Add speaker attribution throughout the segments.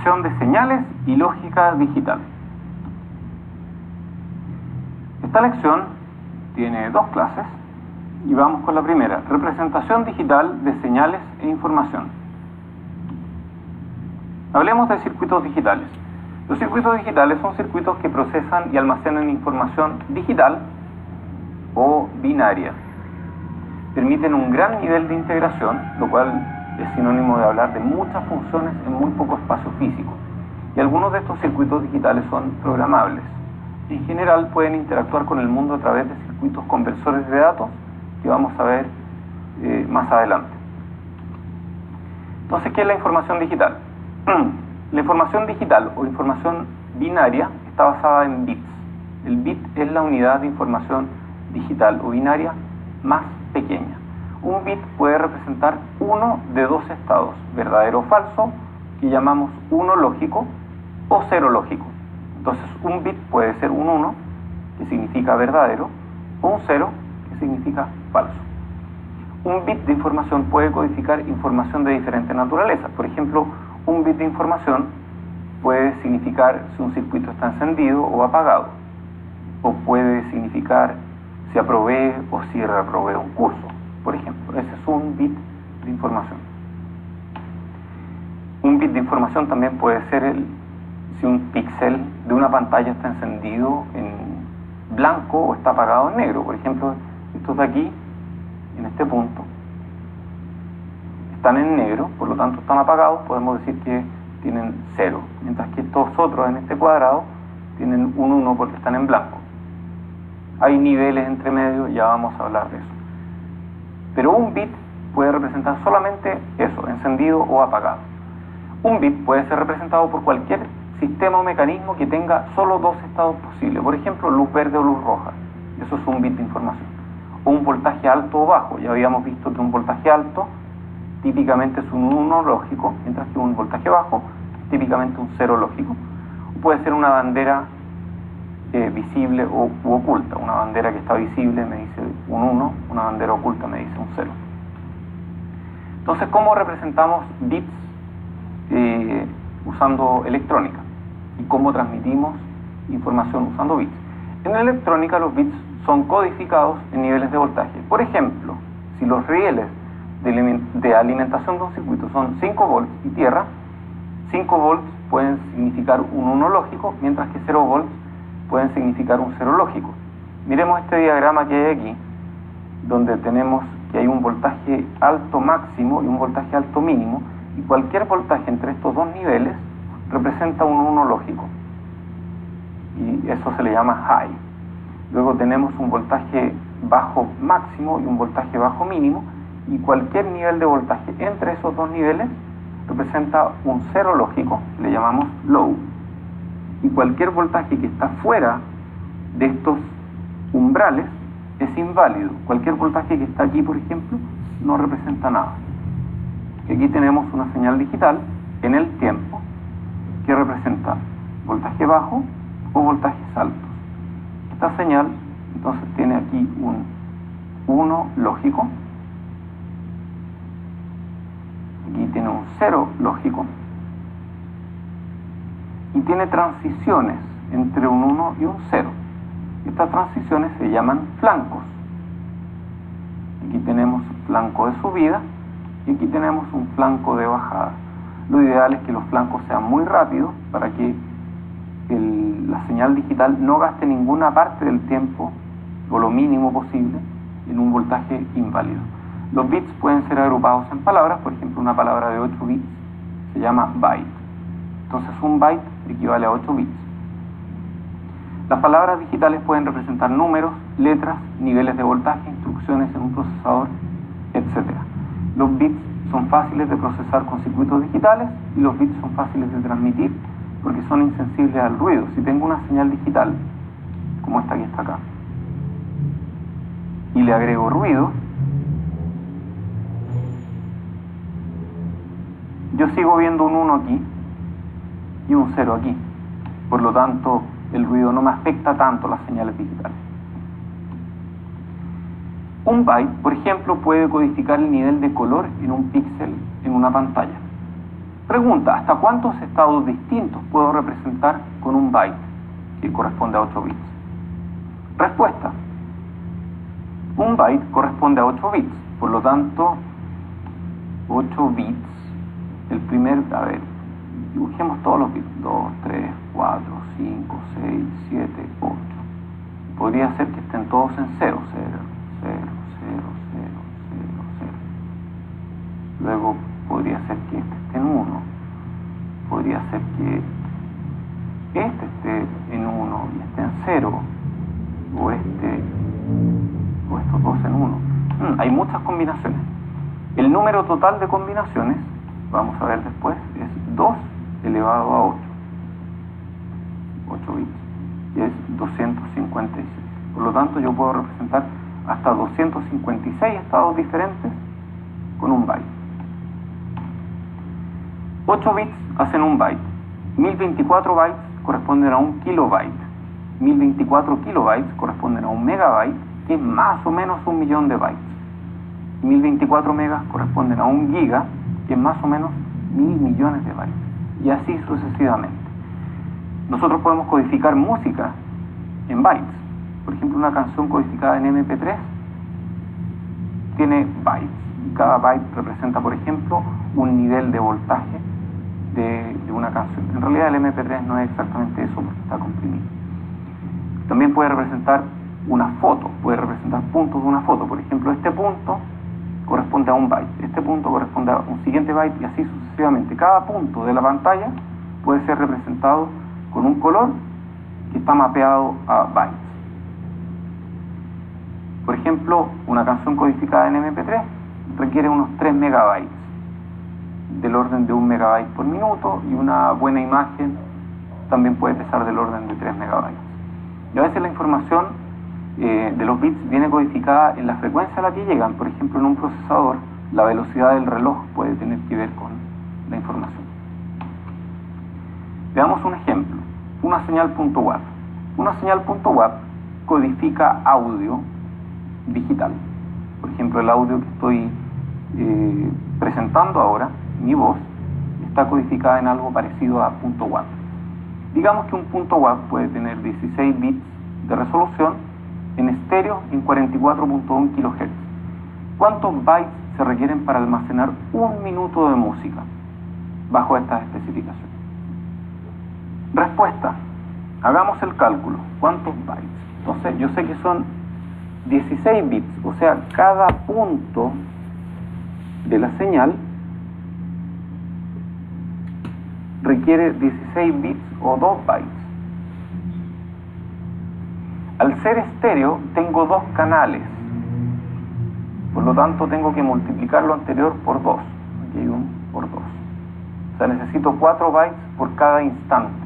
Speaker 1: Representación de señales y lógica digital. Esta lección tiene dos clases y vamos con la primera: representación digital de señales e información. Hablemos de circuitos digitales. Los circuitos digitales son circuitos que procesan y almacenan información digital o binaria. Permiten un gran nivel de integración, lo cual es sinónimo de hablar de muchas funciones en muy poco espacio físico. Y algunos de estos circuitos digitales son programables. En general pueden interactuar con el mundo a través de circuitos conversores de datos que vamos a ver más adelante. Entonces, ¿qué es la información digital? La información digital o información binaria está basada en bits. El bit es la unidad de información digital o binaria más pequeña. Un bit puede representar uno de dos estados, verdadero o falso, que llamamos 1 lógico, o 0 lógico. Entonces, un bit puede ser un 1, que significa verdadero, o un 0, que significa falso. Un bit de información puede codificar información de diferente naturaleza. Por ejemplo, un bit de información puede significar si un circuito está encendido o apagado, o puede significar si aprobé o si reprobé un curso, por ejemplo. Ese es un bit de información. Un bit de información también puede ser si un píxel de una pantalla está encendido en blanco o está apagado en negro. Por ejemplo, estos de aquí, en este punto, están en negro, por lo tanto están apagados, podemos decir que tienen 0, mientras que estos otros en este cuadrado tienen un 1 porque están en blanco. Hay niveles entre medio, ya vamos a hablar de eso. Pero un bit puede representar solamente eso, encendido o apagado. Un bit puede ser representado por cualquier sistema o mecanismo que tenga solo dos estados posibles. Por ejemplo, luz verde o luz roja. Eso es un bit de información. O un voltaje alto o bajo. Ya habíamos visto que un voltaje alto típicamente es un 1 lógico, mientras que un voltaje bajo es típicamente un 0 lógico. O puede ser una bandera visible u oculta. Una bandera que está visible me dice un 1, una bandera oculta me dice un 0. Entonces, ¿cómo representamos bits usando electrónica? ¿Y cómo transmitimos información usando bits? En electrónica los bits son codificados en niveles de voltaje. Por ejemplo, si los rieles de alimentación de un circuito son 5 volts y tierra, 5 volts pueden significar un 1 lógico, mientras que 0 volts pueden significar un 0 lógico. Miremos este diagrama que hay aquí, donde tenemos que hay un voltaje alto máximo y un voltaje alto mínimo, y cualquier voltaje entre estos dos niveles representa un 1 lógico, y eso se le llama high. Luego tenemos un voltaje bajo máximo y un voltaje bajo mínimo, y cualquier nivel de voltaje entre esos dos niveles representa un 0 lógico, le llamamos low. Y cualquier voltaje que está fuera de estos umbrales es inválido. Cualquier voltaje que está aquí, por ejemplo, no representa nada. Y aquí tenemos una señal digital en el tiempo que representa voltaje bajo o voltajes altos. Esta señal entonces tiene aquí un 1 lógico, aquí tiene un 0 lógico, y tiene transiciones entre un 1 y un 0. Estas transiciones se llaman flancos. Aquí tenemos un flanco de subida y aquí tenemos un flanco de bajada. Lo ideal es que los flancos sean muy rápidos para que la señal digital no gaste ninguna parte del tiempo o lo mínimo posible en un voltaje inválido. Los bits pueden ser agrupados en palabras. Por ejemplo, una palabra de 8 bits se llama byte. Entonces un byte equivale a 8 bits. Las palabras digitales pueden representar números, letras, niveles de voltaje, instrucciones en un procesador, etc. Los bits son fáciles de procesar con circuitos digitales y los bits son fáciles de transmitir porque son insensibles al ruido. Si tengo una señal digital, como esta que está acá, y le agrego ruido, yo sigo viendo un 1 aquí y un 0 aquí. Por lo tanto, el ruido no me afecta tanto las señales digitales. Un byte, por ejemplo, puede codificar el nivel de color en un píxel en una pantalla. Pregunta, ¿hasta cuántos estados distintos puedo representar con un byte, que corresponde a 8 bits? Respuesta, un byte corresponde a 8 bits, por lo tanto, 8 bits, dibujemos todos los bits, 2, 3, 4, 5, 6, 7, 8. Podría ser que estén todos en 0, 0, 0, 0, 0, 0, 0. Luego podría ser que este esté en 1. Podría ser que este esté en 1 y esté en 0. O estos dos en 1. Hay muchas combinaciones. El número total de combinaciones, vamos a ver después, es 2 elevado a 8. 8 bits. Y es 256. Por lo tanto, yo puedo representar hasta 256 estados diferentes con un byte. 8 bits hacen un byte. 1024 bytes corresponden a un kilobyte. 1024 kilobytes corresponden a un megabyte, que es más o menos 1.000.000 de bytes. 1024 megas corresponden a un giga, que es más o menos 1.000 millones de bytes. Y así sucesivamente. Nosotros podemos codificar música en bytes. Por ejemplo, una canción codificada en MP3 tiene bytes. Y cada byte representa, por ejemplo, un nivel de voltaje de una canción. En realidad el MP3 no es exactamente eso porque está comprimido. También puede representar una foto, puede representar puntos de una foto. Por ejemplo, este punto corresponde a un byte, este punto corresponde a un siguiente byte y así sucesivamente. Cada punto de la pantalla puede ser representado con un color que está mapeado a bytes. Por ejemplo, una canción codificada en MP3 requiere unos 3 megabytes, del orden de 1 megabyte por minuto, y una buena imagen también puede pesar del orden de 3 megabytes. Y a veces la información de los bits viene codificada en la frecuencia a la que llegan. Por ejemplo, en un procesador, la velocidad del reloj puede tener que ver con la información. Veamos un ejemplo. Una señal .wav. Una señal .wav codifica audio digital. Por ejemplo, el audio que estoy presentando ahora, mi voz, está codificada en algo parecido a .wav. Digamos que un .wav puede tener 16 bits de resolución en estéreo en 44.1 kHz. ¿Cuántos bytes se requieren para almacenar un minuto de música bajo estas especificaciones? Respuesta. Hagamos el cálculo. ¿Cuántos bytes? Entonces, yo sé que son 16 bits, o sea, cada punto de la señal requiere 16 bits o 2 bytes. Al ser estéreo, tengo 2 canales. Por lo tanto, tengo que multiplicar lo anterior por 2. Aquí hay un por 2. O sea, necesito 4 bytes por cada instante.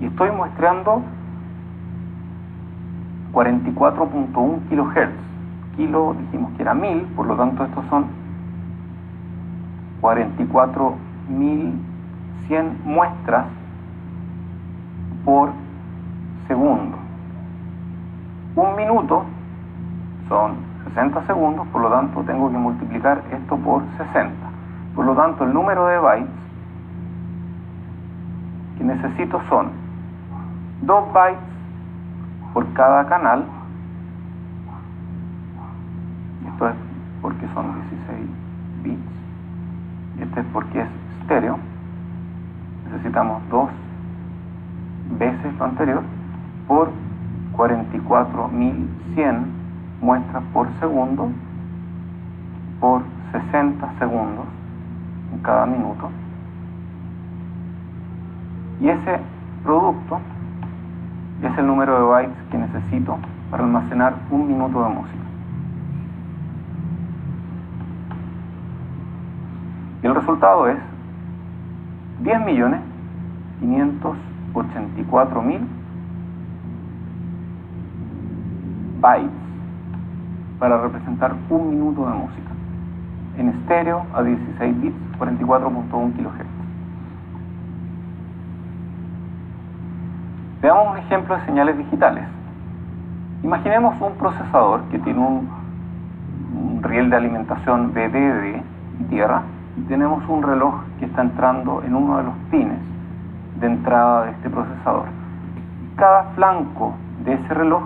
Speaker 1: Y estoy muestreando 44.1 kHz. Kilo dijimos que era 1000, por lo tanto estos son 44.100 muestras por segundo. Un minuto son 60 segundos, por lo tanto tengo que multiplicar esto por 60. Por lo tanto, el número de bytes que necesito son 2 bytes por cada canal. Esto es porque son 16 bits. Este es porque es estéreo. Necesitamos 2 veces lo anterior por 44.100 muestras por segundo por 60 segundos en cada minuto. Y ese producto es el número de bytes que necesito para almacenar un minuto de música. Y el resultado es 10.584.000 bytes para representar un minuto de música en estéreo a 16 bits, 44.1 kHz. Veamos un ejemplo de señales digitales. Imaginemos un procesador que tiene un riel de alimentación VDD, tierra, y tenemos un reloj que está entrando en uno de los pines de entrada de este procesador. Cada flanco de ese reloj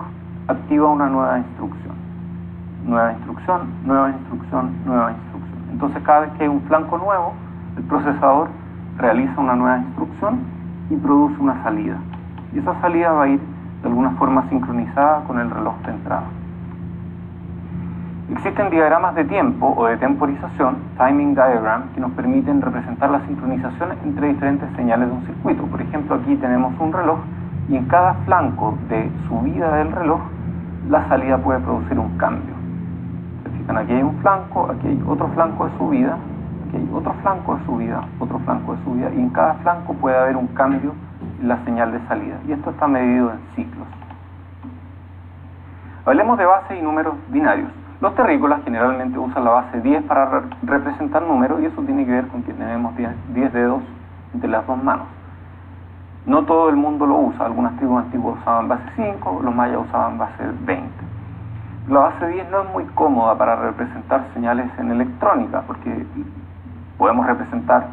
Speaker 1: activa una nueva instrucción. Nueva instrucción, nueva instrucción, nueva instrucción. Entonces cada vez que hay un flanco nuevo, el procesador realiza una nueva instrucción y produce una salida. Y esa salida va a ir de alguna forma sincronizada con el reloj de entrada. Existen diagramas de tiempo o de temporización, timing diagram, que nos permiten representar la sincronización entre diferentes señales de un circuito. Por ejemplo, aquí tenemos un reloj y en cada flanco de subida del reloj, la salida puede producir un cambio. ¿Se fijan? Aquí hay un flanco, aquí hay otro flanco de subida, aquí hay otro flanco de subida, otro flanco de subida, y en cada flanco puede haber un cambio en la señal de salida. Y esto está medido en ciclos. Hablemos de bases y números binarios. Los terrícolas generalmente usan la base 10 para representar números, y eso tiene que ver con que tenemos 10 dedos entre las dos manos. No todo el mundo lo usa. Algunas tribus antiguas usaban base 5, los mayas usaban base 20. La base 10 no es muy cómoda para representar señales en electrónica, porque podemos representar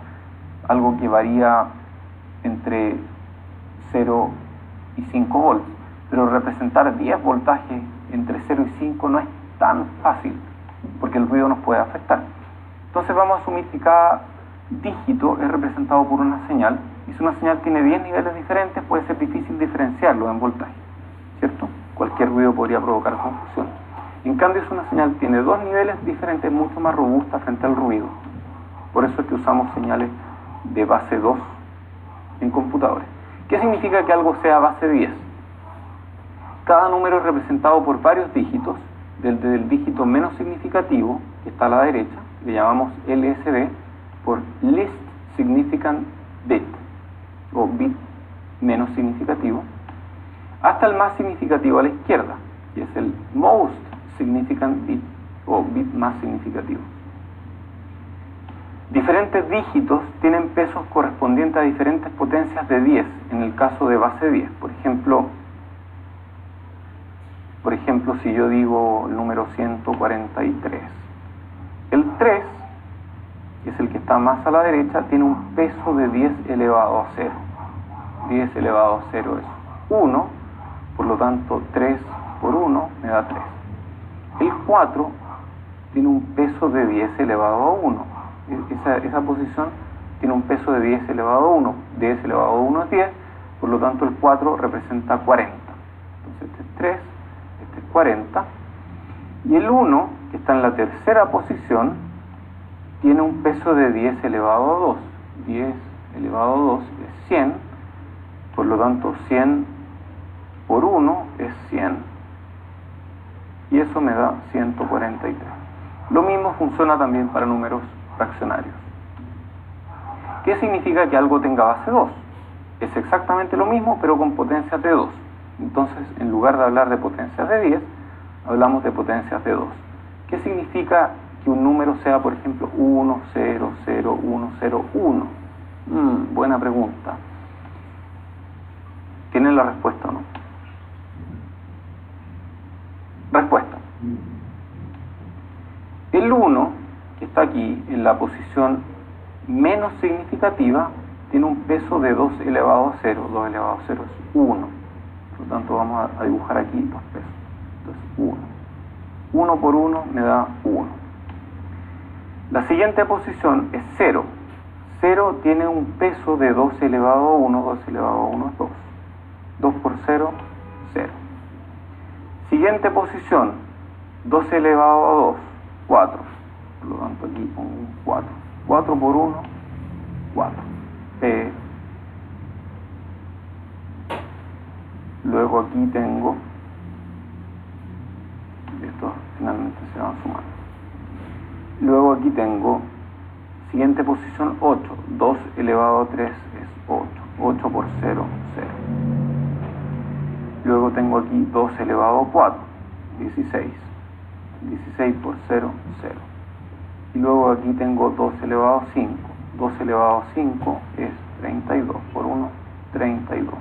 Speaker 1: algo que varía entre 0 y 5 volts, pero representar 10 voltajes entre 0 y 5 no es tan fácil, porque el ruido nos puede afectar. Entonces vamos a asumir que cada dígito es representado por una señal, y si una señal tiene 10 niveles diferentes, puede ser difícil diferenciarlo en voltaje, ¿cierto? Cualquier ruido podría provocar confusión. En cambio, si una señal tiene 2 niveles diferentes, es mucho más robusta frente al ruido. Por eso es que usamos señales de base 2 en computadores. ¿Qué significa que algo sea base 10? Cada número es representado por varios dígitos, desde el dígito menos significativo, que está a la derecha, le llamamos LSB, por Least Significant Bit, o bit menos significativo, hasta el más significativo a la izquierda, que es el Most Significant Bit, o bit más significativo. Diferentes dígitos tienen pesos correspondientes a diferentes potencias de 10, en el caso de base 10. Por ejemplo, si yo digo el número 143, el 3, que es el que está más a la derecha, tiene un peso de 10 elevado a 0. 10 elevado a 0 es 1, por lo tanto 3 por 1 me da 3. El 4 tiene un peso de 10 elevado a 1. Esa posición tiene un peso de 10 elevado a 1. 10 elevado a 1 es 10, por lo tanto el 4 representa 40. Entonces este es 3, este es 40. Y el 1, que está en la tercera posición, tiene un peso de 10 elevado a 2. 10 elevado a 2 es 100, por lo tanto 100 por 1 es 100. Y eso me da 143. Lo mismo funciona también para números fraccionarios. ¿Qué significa que algo tenga base 2? Es exactamente lo mismo, pero con potencias de 2. Entonces, en lugar de hablar de potencias de 10, hablamos de potencias de 2. ¿Qué significa que un número sea, por ejemplo, 1, 0, 0, 1, 0, 1? Buena pregunta. ¿Tienen la respuesta o no? Respuesta. El 1, que está aquí en la posición menos significativa, tiene un peso de 2 elevado a 0. 2 elevado a 0 es 1. Por lo tanto, vamos a dibujar aquí 2 pesos. Entonces, 1. 1 por 1 me da 1. La siguiente posición es 0. 0 tiene un peso de 2 elevado a 1. 2 elevado a 1 es 2. 2 por 0, 0. Siguiente posición, 2 elevado a 2, 4. Por lo tanto, aquí pongo un 4. 4 por 1, 4. Luego aquí tengo, estos finalmente se van sumando. Luego aquí tengo, siguiente posición, 8. 2 elevado a 3 es 8. 8 por 0, 0. Luego tengo aquí 2 elevado a 4, 16. 16 por 0, 0. Y luego aquí tengo 2 elevado a 5. 2 elevado a 5 es 32 por 1, 32.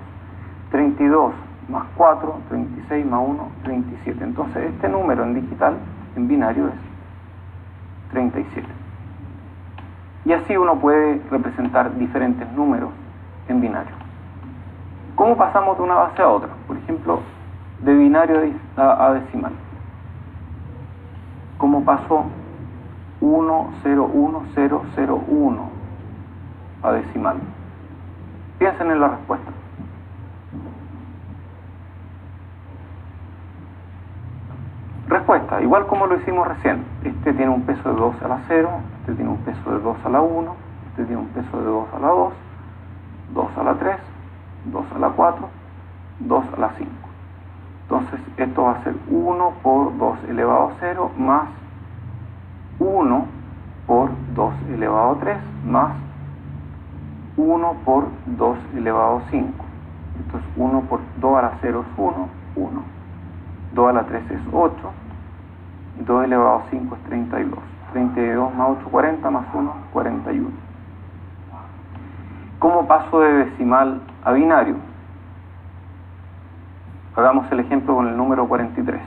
Speaker 1: 32 más 4, 36 más 1, 37. Entonces este número en digital, en binario, es 37. Y así uno puede representar diferentes números en binario. ¿Cómo pasamos de una base a otra? Por ejemplo, de binario a decimal. ¿Cómo paso 101001 a decimal? Piensen en la respuesta. Respuesta, igual como lo hicimos recién. Este tiene un peso de 2 a la 0, este tiene un peso de 2 a la 1, este tiene un peso de 2 a la 2, 2 a la 3, 2 a la 4, 2 a la 5. Entonces esto va a ser 1 por 2 elevado a 0 más 1 por 2 elevado a 3 más 1 por 2 elevado a 5. Entonces 1 por 2 a la 0 es 1, 1. 2 a la 3 es 8. Y 2 elevado a 5 es 32. 32 más 8, 40 más 1, 41. ¿Cómo paso de decimal a binario? Hagamos el ejemplo con el número 43.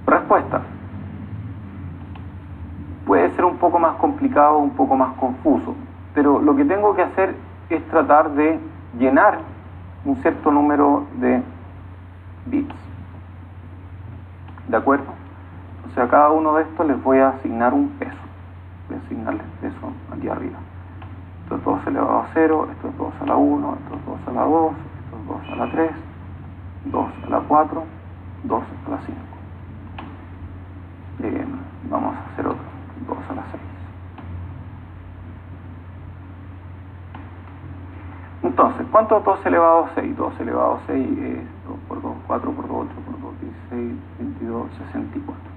Speaker 1: Respuesta. Puede ser un poco más complicado, un poco más confuso, pero lo que tengo que hacer es tratar de llenar un cierto número de bits. ¿De acuerdo? O sea, a cada uno de estos les voy a asignar un peso. Voy a asignarles peso aquí arriba. Esto es 2 elevado a 0, esto es 2 a la 1, esto es 2 a la 2, esto es 2 a la 3, 2 a la 4, 2 a la 5. Vamos a hacer otro, 2 a la 6. Entonces, ¿cuánto es 2 elevado a 6? 2 elevado a 6 es 2 por 2, 4 por 2, 8 por 2, 16, 22, 64.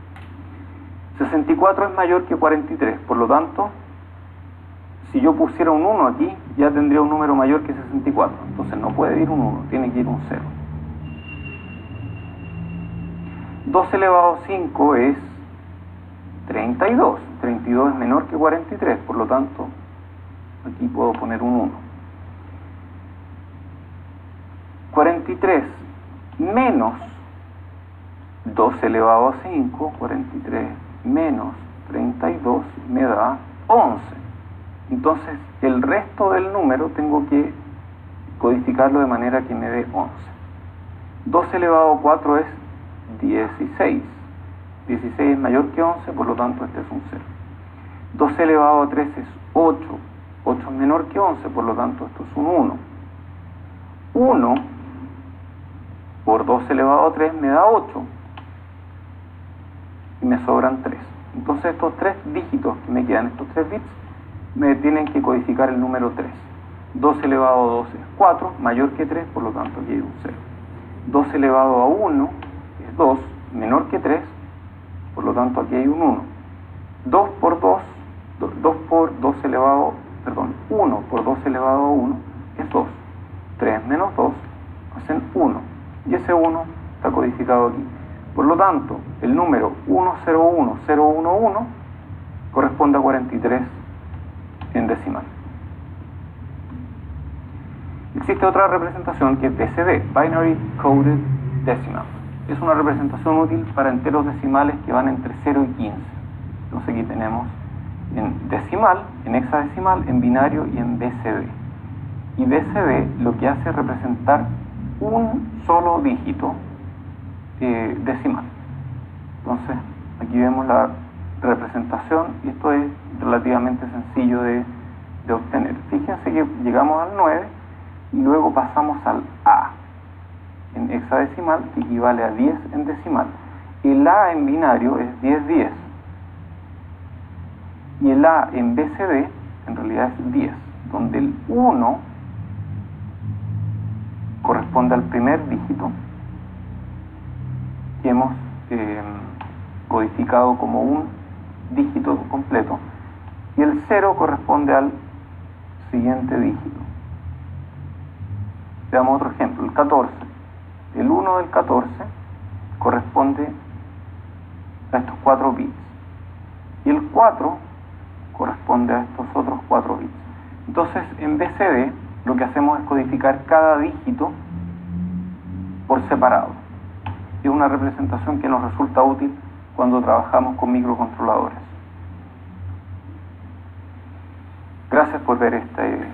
Speaker 1: 64 es mayor que 43, por lo tanto, si yo pusiera un 1 aquí, ya tendría un número mayor que 64. Entonces no puede ir un 1, tiene que ir un 0. 2 elevado a 5 es 32. 32 es menor que 43, por lo tanto, aquí puedo poner un 1. 43 menos 2 elevado a 5, 43 menos 32 me da 11. Entonces, el resto del número tengo que codificarlo de manera que me dé 11. 2 elevado a 4 es 16. 16 es mayor que 11, por lo tanto este es un 0. 2 elevado a 3 es 8. 8 es menor que 11, por lo tanto esto es un 1. 1 por 2 elevado a 3 me da 8. Y me sobran 3. Entonces estos 3 dígitos que me quedan, estos 3 bits, me tienen que codificar el número 3. 2 elevado a 2 es 4, mayor que 3, por lo tanto aquí hay un 0. 2 elevado a 1 es 2, menor que 3, por lo tanto aquí hay un 1. 2 por 2, 2 por 2 elevado, perdón, 1 por 2 elevado a 1 es 2. 3 menos 2 hacen 1. Y ese 1 está codificado aquí. Por lo tanto, el número 101011 corresponde a 43 en decimal. Existe otra representación que es BCD, Binary Coded Decimal. Es una representación útil para enteros decimales que van entre 0 y 15. Entonces aquí tenemos en decimal, en hexadecimal, en binario y en BCD. Y BCD lo que hace es representar un solo dígito decimal. Entonces aquí vemos la representación y esto es relativamente sencillo de obtener. Fíjense que llegamos al 9 y luego pasamos al A en hexadecimal, que equivale a 10 en decimal. El A en binario es 1010 y el A en BCD en realidad es 10, donde el 1 corresponde al primer dígito que hemos codificado como un dígito completo y el 0 corresponde al siguiente dígito. Veamos otro ejemplo, el 14. El 1 del 14 corresponde a estos 4 bits y el 4 corresponde a estos otros 4 bits. Entonces en BCD lo que hacemos es codificar cada dígito por separado. Es una representación que nos resulta útil cuando trabajamos con microcontroladores. Gracias por ver este